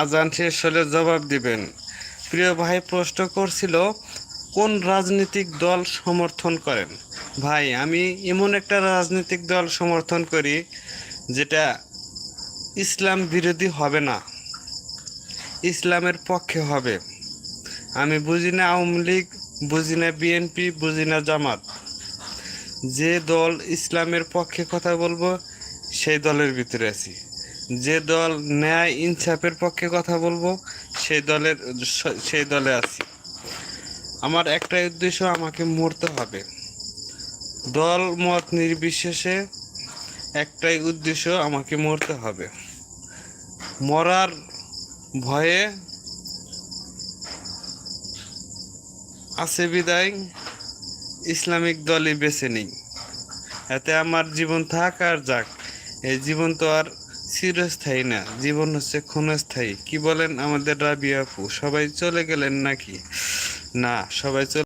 আজান শেষ হলে জবাব দিবেন। প্রিয় ভাই প্রশ্ন করছিল, কোন রাজনৈতিক দল সমর্থন করেন? ভাই আমি এমন একটা রাজনৈতিক দল সমর্থন করি যেটা ইসলাম বিরোধী হবে না, ইসলামের পক্ষে হবে। আমি বুঝি না আওয়ামী লীগ, বুঝি না বিএনপি, বুঝি না জামাত। যে দল ইসলামের পক্ষে কথা বলবো সেই দলের ভিতরে আছি। যে দল ন্যায় ইনসাফের পক্ষে কথা বলবো সেই দলে আছি। আমার একটাই উদ্দেশ্য, আমাকে মরতে হবে। দল মত নির্বিশেষে একটাই উদ্দেশ্য, আমাকে মরতে হবে। মরার ভয়ে আছে বিদায় ইসলামিক দলই বেছে নিই। এতে আমার জীবন থাক আর যাক, এই জীবন তো আর চিরস্থায়ী না, জীবন হচ্ছে ক্ষণস্থায়ী। কি বলেন আমাদের রাবিয়া আপু? সবাই চলে গেলেন নাকি? না, সবাই চলে